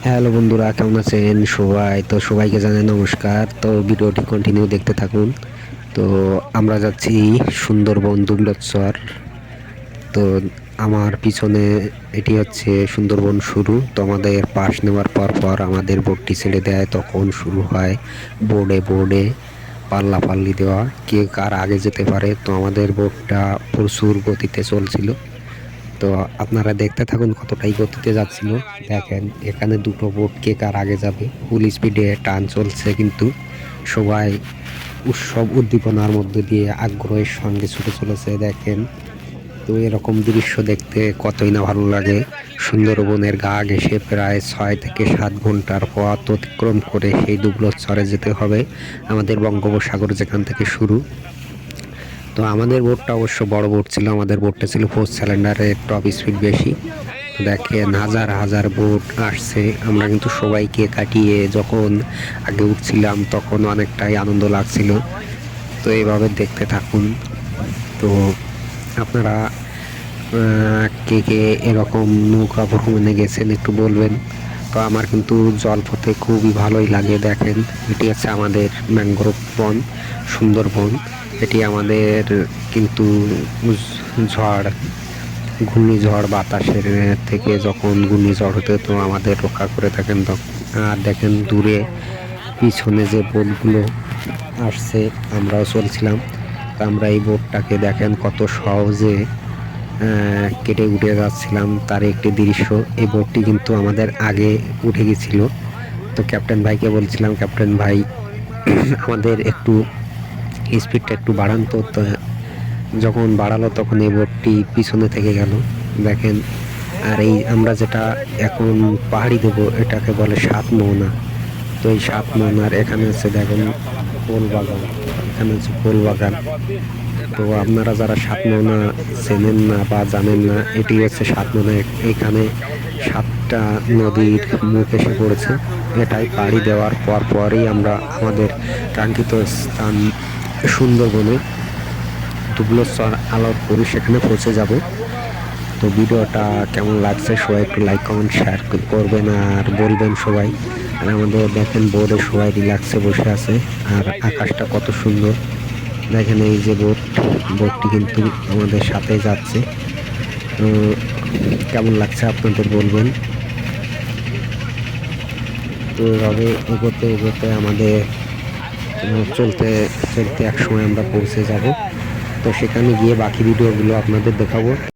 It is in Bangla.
হ্যালো বন্ধুরা, কেমন আছেন সবাই? তো সবাইকে জানাই নমস্কার। তো ভিডিওটি কন্টিনিউ দেখতে থাকুন। তো আমরা যাচ্ছি সুন্দরবন দুবলচ্চর। তো আমার পিছনে এটি হচ্ছে সুন্দরবন শুরু। তো আমাদের পাশ নেওয়ার পর আমাদের বোটটি ছেড়ে দেয়, তখন শুরু হয় বোর্ডে বোর্ডে পাল্লাপাল্লি দেওয়া, কে কার আগে যেতে পারে। তো আমাদের বোটটা প্রচুর গতিতে চলছিল। তো আপনারা দেখতে থাকুন কতটাই গতিতে যাচ্ছিল। দেখেন এখানে দুটো বোট কে কার আগে যাবে, ফুল স্পিডে টান চলছে, কিন্তু সবাই উৎসব উদ্দীপনার মধ্যে দিয়ে আগ্রহের সঙ্গে ছুটে চলেছে। দেখেন, তো এরকম দৃশ্য দেখতে কতই না ভালো লাগে। সুন্দরবনের গা ঘেঁষে প্রায় 6 থেকে 7 ঘন্টার পথ অতিক্রম করে সেই দুবলচ্চরে যেতে হবে। আমাদের বঙ্গোপসাগর যেখান থেকে শুরু। তো আমাদের বোটটা অবশ্য বড় বোট ছিল, আমাদের বোটটা ছিল 4 সিলিন্ডারের, টপ স্পিড বেশি। তো দেখেন হাজার হাজার বোট আসছে। আমরা কিন্তু সবাইকে কাটিয়ে যখন আগে উঠছিলাম তখন অনেকটাই আনন্দ লাগছিল। তো এইভাবে দেখতে থাকুন। তো আপনারা কে কে এরকম নৌকা ভ্রমণে গেছেন একটু বলবেন। তো আমার কিন্তু জলপথে খুবই ভালোই লাগে। দেখেন, এটি হচ্ছে আমাদের ম্যানগ্রোভ বন, সুন্দরবন। এটি আমাদের কিন্তু ঝড়, ঘূর্ণিঝড় বাতাসের থেকে যখন ঘূর্ণিঝড় হতে তো আমাদের রক্ষা করে থাকেন। আর দেখেন দূরে পিছনে যে বোটগুলো আসছে, আমরাও চলছিলাম। তা আমরা এই বোটটাকে দেখেন কত সহজে কেটে উঠে যাচ্ছিলাম, তার একটি দৃশ্য। এই বোটটি কিন্তু আমাদের আগে উঠে গেছিল। তো ক্যাপ্টেন ভাইকে বলছিলাম, ক্যাপ্টেন ভাই আমাদের একটু স্পিডটা একটু বাড়ান। তো যখন বাড়ালো তখন এই বোটটি পিছনে থেকে গেল। দেখেন, আর এই আমরা যেটা এখন পাহাড়ি দেবো এটাকে বলে 7 মোহনা। তো এই 7 মোহনার এখানে হচ্ছে দেখেন ফুল বাগান, এখানে হচ্ছে ফুল বাগান। তো আপনারা যারা 7 মোহনা চেনেন না বা জানেন না, এটি হচ্ছে 7 মোহনা। এখানে 7টা নদীর মুখ এসে পড়েছে। এটাই পাড়ি দেওয়ার পরই আমরা আমাদের কাঙ্ক্ষিত স্থান সুন্দরবনে দুবলচ্চর আলোর পরি সেখানে পৌঁছে যাব। তো ভিডিওটা কেমন লাগছে সবাই একটু লাইক কমেন্ট শেয়ার করবেন আর বলবেন সবাই। আর আমাদের দেখেন বোর্ডে সবাই রিল্যাক্সে বসে আছে, আর আকাশটা কত সুন্দর। দেখেন এই যে বোটটি কিন্তু আমাদের সাথে যাচ্ছে। তো কেমন লাগছে আপনাদের বলবেন। তো এভাবে এগোতে এগোতে আমাদের চলতে চলতে এক সময় আমরা পৌঁছে যাব। তো সেখানে গিয়ে বাকি ভিডিওগুলো আপনাদের দেখাবো।